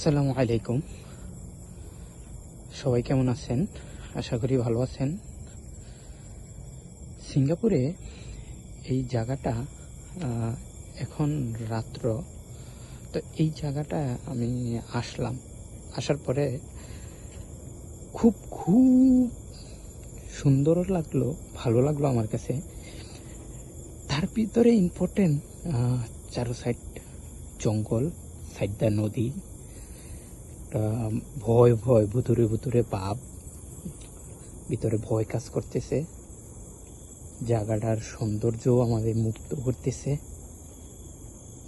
আসসালামু আলাইকুম। সবাই কেমন আছেন? আশা করি ভালো আছেন। সিঙ্গাপুরে এই জায়গাটা এখন রাত্র, তো এই জায়গাটা আমি আসার পরে খুব খুব সুন্দর লাগলো, ভালো লাগলো আমার কাছে। তার ভিতরে ইম্পর্টেন্ট চারো সাইড জঙ্গল, সাইডটা নদী, ভয় ভয় ভুতুরে ভুতুরে ভাব, ভিতরে ভয় কাজ করতেছে। জায়গাটার সৌন্দর্য আমাদের মুক্ত করতেছে,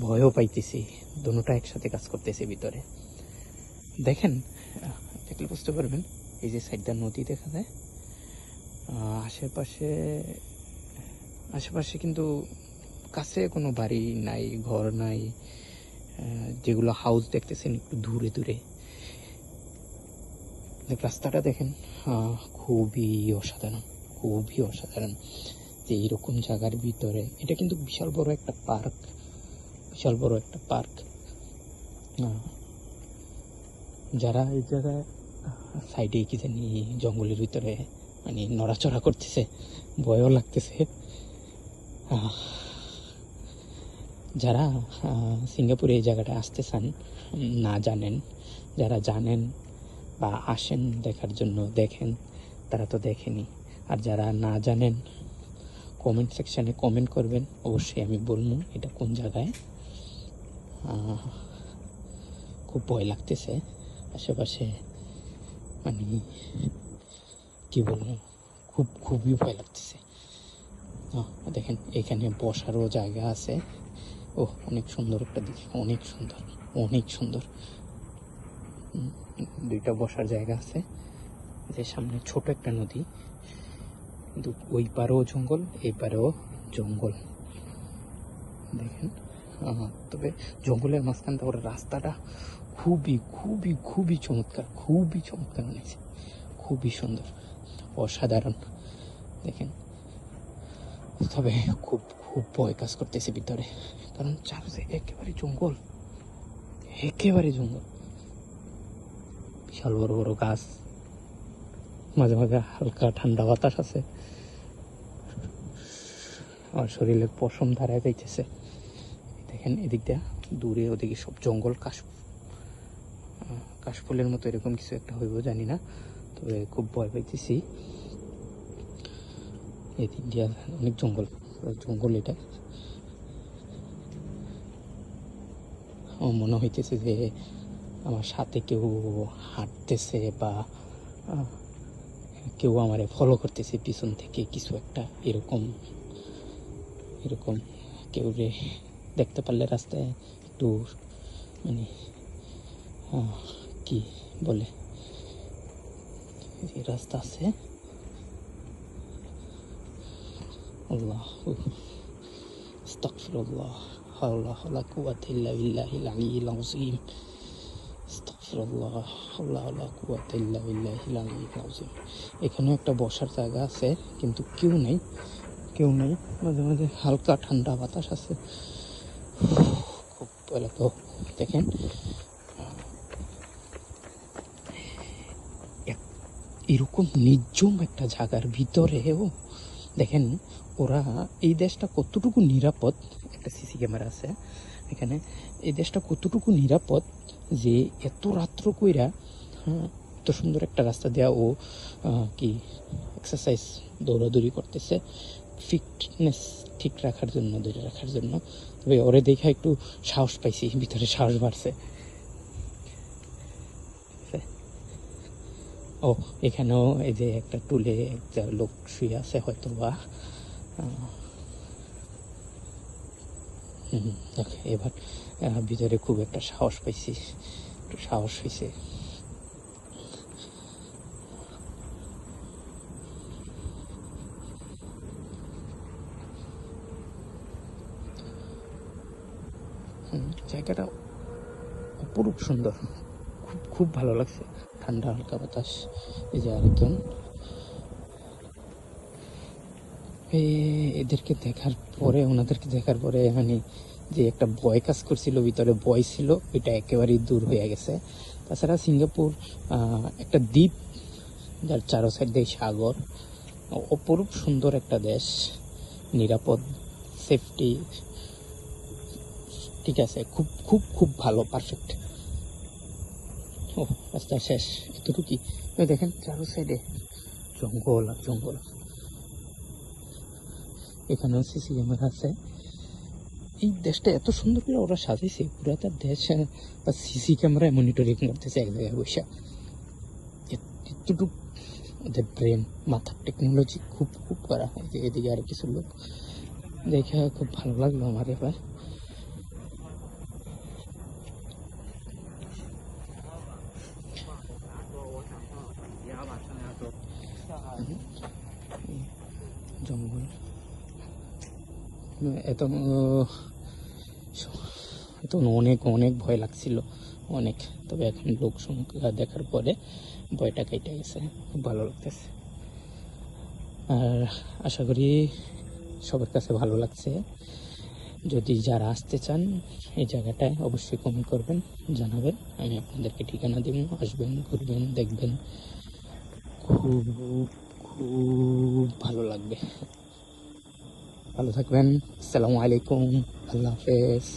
ভয়ও পাইতেছি, দুটোটা একসাথে কাজ করতেছে ভিতরে। দেখেন, দেখলে বুঝতে পারবেন, এই যে সাইডটা নদী দেখা যায়, আশেপাশে আশেপাশে কিন্তু কাছে কোনো বাড়ি নাই, ঘর নাই। যেগুলো হাউস দেখতেছেন একটু দূরে দূরে। রাস্তাটা দেখেন, খুবই অসাধারণ, খুবই অসাধারণ। যে এইরকম জায়গার ভিতরে, এটা কিন্তু বিশাল বড় একটা পার্ক, বিশাল বড় একটা পার্ক। যারা এই জায়গায় সাইডে কি জানি জঙ্গলের ভিতরে মানে নড়াচড়া করতেছে, ভয়ও লাগতেছে। যারা সিঙ্গাপুরে এই জায়গাটা আসতে চান, না জানেন, যারা জানেন বা আসেন দেখার জন্য, দেখেন, তারা তো দেখেনি। আর যারা না জানেন, কমেন্ট সেকশানে কমেন্ট করবেন, অবশ্যই আমি বলবো এটা কোন জায়গায়। খুব ভয় লাগতেছে আশেপাশে, মানে কি বলবো, খুবই ভয় লাগতেছে। দেখেন, এখানে বসারও জায়গা আছে। ও অনেক সুন্দর একটা দিক, অনেক সুন্দর, অনেক সুন্দর। দুইটা বসার জায়গা আছে। যে সামনে ছোট একটা নদী, কিন্তু ওই পারেও জঙ্গল, এই পারেও জঙ্গল। দেখেন, তবে জঙ্গলের মাঝখানটা ওর রাস্তাটা খুবই খুবই খুবই চমৎকার, খুবই চমৎকার বানিয়েছে, খুবই সুন্দর, অসাধারণ। দেখেন, তবে খুব খুব ভয় কাজ করতেছে ভিতরে, কারণ চারপাশে একেবারে জঙ্গল, একেবারে জঙ্গল। বিশাল বড় বড় গাছ, মাঝে মাঝে হালকা ঠান্ডা বাতাস আছে। আমার শরীরে পশম ধারায় যাইতেছে। দেখেন, এদিকটা দূরে, ওদিকে সব জঙ্গল, কাশফুলের মতো এরকম কিছু একটা হইব জানি না, তবে খুব ভয় পাইতেছি। এদিক দিয়ে অনেক জঙ্গল, জঙ্গল। এটা আমার মনে হইতেছে যে আমার সাথে কেউ হাঁটতেছে বা কেউ আমারে ফলো করতেছে পিছন থেকে, কিছু একটা এরকম এরকম। কেউ রে দেখতে পারলে রাস্তায় একটু মানে কি বলে, যে রাস্তা আছে, আল্লাহ, আস্তাগফিরুল্লাহ, হাওলা ওয়ালা কুওয়াতা ইল্লা বিল্লাহিল আলিয়্যিল আযীম, আস্তাগফিরুল্লাহ, হাওলা ওয়ালা কুওয়াতা ইল্লা বিল্লাহিল আলিয়্যিল আযীম। এখানেও একটা বসার জায়গা আছে, কিন্তু কেউ নেই, কেউ নেই। মাঝে মাঝে হালকা ঠান্ডা বাতাস আছে, খুব ভালো। তো দেখেন, এরকম নির্জন একটা জায়গার ভিতরেও দেখেন ওরা, এই দেশটা কতটুকু নিরাপদ। একটা সিসি ক্যামেরা আছে এখানে। এই দেশটা কতটুকু নিরাপদ যে এত রাত্র কইরা এত সুন্দর একটা রাস্তা দেওয়া, ও কি এক্সারসাইজ, দৌড়াদৌড়ি করতেছে ফিটনেস ঠিক রাখার জন্য, ধরে রাখার জন্য। তবে ওরে দেখা একটু সাহস পাইছি, ভিতরে সাহস বাড়ছে। ও এখানেও এই যে একটা টুলে একটা লোক শুয়ে আছে, হয়তো বা এবার ভিতরে খুব একটা সাহস পাইছি, একটু সাহস হয়েছে। জায়গাটা অপরূপ সুন্দর, খুব খুব ভালো লাগছে, ঠান্ডা হালকা বাতাস। এই যে আরেকজন, ওনাদেরকে দেখার পরে মানে যে একটা ভয় কাজ করছিল, ভিতরে ভয় ছিল, এটা একেবারেই দূর হয়ে গেছে। তাছাড়া সিঙ্গাপুর একটা দ্বীপ, যার চারো সাইড দিয়ে সাগর, অপরূপ সুন্দর একটা দেশ, নিরাপদ, সেফটি, ঠিক আছে, খুব খুব খুব ভালো, পারফেক্ট। ও রাস্তা শেষ, এতটুকুই। দেখেন চারো সাইডে জঙ্গল আর জঙ্গল। এখানেও সিসি ক্যামেরা আছে। এই দেশটা এত সুন্দর করে ওরা সাজাইছে, পুরাটা দেশ সিসি ক্যামেরায় মনিটরিং করতেছে এক জায়গায় বসে। এতটুকু ওদের ব্রেন, মাথার টেকনোলজি খুব খুব করা হয়। যে এদিকে আর কিছু লোক দেখে খুব ভালো লাগলো আমার এবার। জঙ্গল এত তখন অনেক অনেক ভয় লাগছিল, অনেক। তবে এখন লোক সংখ্যা দেখার পরে ভয়টা কেটে গেছে, খুব ভালো লাগতেছে। আর আশা করি সবার কাছে ভালো লাগছে। যদি যারা আসতে চান এই জায়গাটায়, অবশ্যই কমেন্ট করবেন, জানাবেন, আমি আপনাদেরকে ঠিকানা দিব, আসবেন, ঘুরবেন, দেখবেন, খুব খুব ভালো লাগবে। ভালো থাকবেন, আসসালামু আলাইকুম, আল্লাহ হাফেজ।